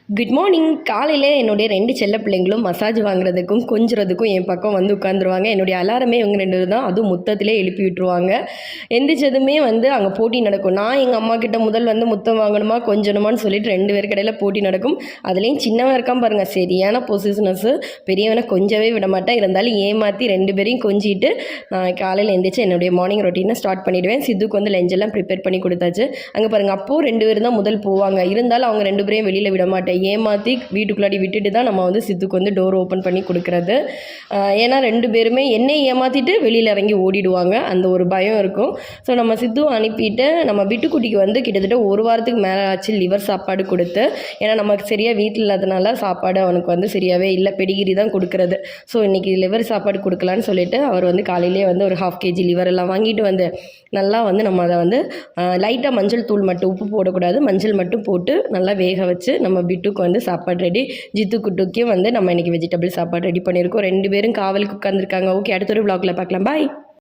Good morning. காலையில் என்னுடைய 2 செல்ல பிள்ளைங்களும் மசாஜ் வாங்குறதுக்கும் கொஞ்சுறதுக்கும் என் பக்கம் வந்து உட்காந்துருவாங்க. என்னுடைய அலாரமே இவங்க 2 தான். அதுவும் முத்தத்திலே எழுப்பி விட்டுருவாங்க. எந்திரிச்சதுமே வந்து அங்கே போட்டி நடக்கும். நான் எங்கள் அம்மா கிட்ட முதல் வந்து முத்தம் வாங்கணுமா கொஞ்சணுமான்னு சொல்லிட்டு 2 பேருக்கு இடையில போட்டி நடக்கும். அதுலேயும் சின்னவன் இருக்கான் பாருங்கள், சரியான பொசிஷனஸ்ஸு. பெரியவனை கொஞ்சவே விட மாட்டேன். இருந்தாலும் ஏமாற்றி 2 பேரையும் கொஞ்சிட்டு நான் காலையில் எந்திரிச்சு என்னுடைய மார்னிங் ரொட்டீனை ஸ்டார்ட் பண்ணிவிடுவேன். சித்துக்கு வந்து லஞ்செல்லாம் ப்ரிப்பேர் பண்ணி கொடுத்தாச்சு. அங்கே பாருங்கள், அப்போது 2 பேரும் தான் முதல் போவாங்க. இருந்தாலும் அவங்க 2 பேரையும் வெளியில் விட மாட்டேன். ஏமாற்றி வீட்டுக்குள்ளாடி விட்டுட்டு தான் நம்ம வந்து சித்துக்கு வந்து டோர் ஓப்பன் பண்ணி கொடுக்குறது. ஏன்னா 2 பேருமே என்னை ஏமாற்றிட்டு வெளியில் இறங்கி ஓடிடுவாங்க. அந்த ஒரு பயம் இருக்கும். ஸோ நம்ம சித்துவை அனுப்பிட்டு நம்ம வீட்டுக்குட்டிக்கு வந்து கிட்டத்தட்ட 1 வாரத்துக்கு மேலே ஆச்சு லிவர் சாப்பாடு கொடுத்து. ஏன்னா நமக்கு சரியாக வீட்டில் இல்லாதனால சாப்பாடு அவனுக்கு வந்து சரியாகவே இல்லை, பெடிகிரி தான் கொடுக்குறது. ஸோ இன்றைக்கி லிவர் சாப்பாடு கொடுக்கலான்னு சொல்லிட்டு அவர் வந்து காலையிலேயே வந்து ஒரு 1/2 kg லிவர் எல்லாம் வாங்கிட்டு வந்து நல்லா வந்து நம்ம அதை வந்து லைட்டாக மஞ்சள் தூள் மட்டும், உப்பு போடக்கூடாது, மஞ்சள் மட்டும் போட்டு நல்லா வேக வச்சு நம்ம பிட்டுக்கு வந்து சாப்பாடு ரெடி. ஜித்து குட்டுக்கும் வந்து நம்ம இன்றைக்கி வெஜிடபிள் சாப்பாடு ரெடி பண்ணியிருக்கோம். 2 பேரும் காவலுக்கு உட்காந்துருக்காங்க. ஓகே, அடுத்த ஒரு vlogல பார்க்கலாம். பாய்.